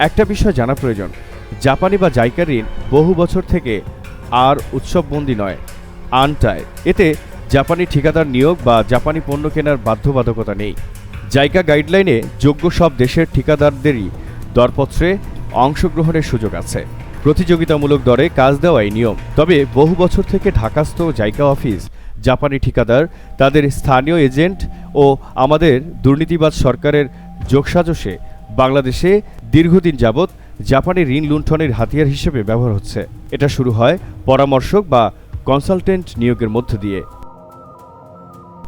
একটা বিষয় জানা প্রয়োজন, জাপানি বা জাইকা ঋণ বহু বছর থেকে আর উৎসববন্দী নয়, আনটায়। এতে জাপানি ঠিকাদার নিয়োগ বা জাপানি পণ্য কেনার বাধ্যবাধকতা নেই। জাইকা গাইডলাইনে যোগ্য সব দেশের ঠিকাদারদেরই দরপত্রে অংশগ্রহণের সুযোগ আছে। প্রতিযোগিতামূলক দরে কাজ দেওয়াই নিয়ম। তবে বহু বছর থেকে ঢাকাস্থ জাইকা অফিস, জাপানি ঠিকাদার, তাদের স্থানীয় এজেন্ট ও আমাদের দুর্নীতিবাজ সরকারের যোগসাজশে বাংলাদেশে দীর্ঘদিন যাবৎ জাপানি ঋণ লুণ্ঠনের হাতিয়ার হিসেবে ব্যবহার হচ্ছে। এটা শুরু হয় পরামর্শক বা কনসালটেন্ট নিয়োগের মধ্য দিয়ে।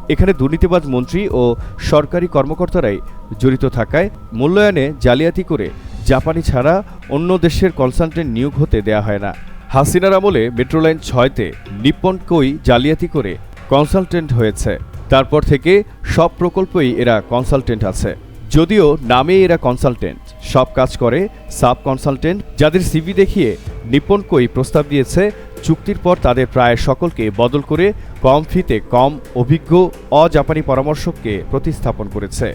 এখানে দুর্নীতিবাজ মন্ত্রী ও সরকারি কর্মকর্তারাই জড়িত থাকায় মূল্যায়নে জালিয়াতি করে জাপানি ছাড়া অন্য দেশের কনসালটেন্ট নিয়োগ হতে দেয়া হয় না। হাসিনার আমলে মেট্রোলাইন ৬-তে নিপ্পন কই জালিয়াতি করে কনসালটেন্ট হয়েছে। তারপর থেকে সব প্রকল্পেই এরা কনসালটেন্ট আছে। যদিও নামে এরা কনসালটেন্ট, সব কাজ করে সাব কনসালটেন্ট, যাদের সিভি দেখিয়ে নিপ্পন কই প্রস্তাব দিয়েছে চুক্তির পর তাদের প্রায় সকলকে বদল করে কম ফিতে কম অভিজ্ঞ অজাপানি পরামর্শককে প্রতিস্থাপন করেছে।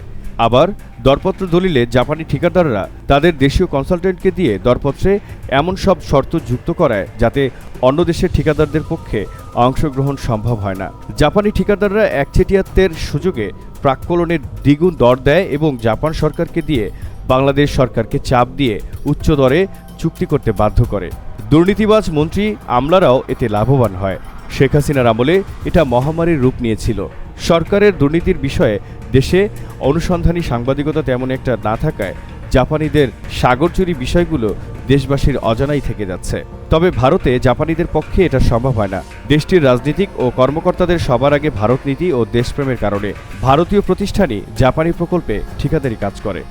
আবার দরপত্র দলিলে জাপানি ঠিকাদাররা তাদের দেশীয় কনসালটেন্টকে দিয়ে দরপত্রে এমন সব শর্ত যুক্ত করায় যাতে অন্য দেশের ঠিকাদারদের পক্ষে অংশগ্রহণ সম্ভব হয় না। জাপানি ঠিকাদাররা একচেটিয়াত্বের সুযোগে প্রাক্কলনের দ্বিগুণ দর দেয় এবং জাপান সরকারকে দিয়ে বাংলাদেশ সরকারকে চাপ দিয়ে উচ্চ দরে চুক্তি করতে বাধ্য করে। দুর্নীতিবাজ মন্ত্রী আমলারাও এতে লাভবান হয়। শেখ হাসিনার আমলে এটা মহামারীর রূপ নিয়েছিল। সরকারের দুর্নীতির বিষয়ে দেশে অনুসন্ধানী সাংবাদিকতা তেমন একটা না থাকায় জাপানিদের সাগরচুরি বিষয়গুলো দেশবাসীর অজানাই থেকে যাচ্ছে। তবে ভারতে জাপানিদের পক্ষে এটা সম্ভব হয় না। দেশটির রাজনীতিক ও কর্মকর্তাদের সবার আগে ভারত নীতি ও দেশপ্রেমের কারণে ভারতীয় প্রতিষ্ঠানই জাপানি প্রকল্পে ঠিকাদারি কাজ করে।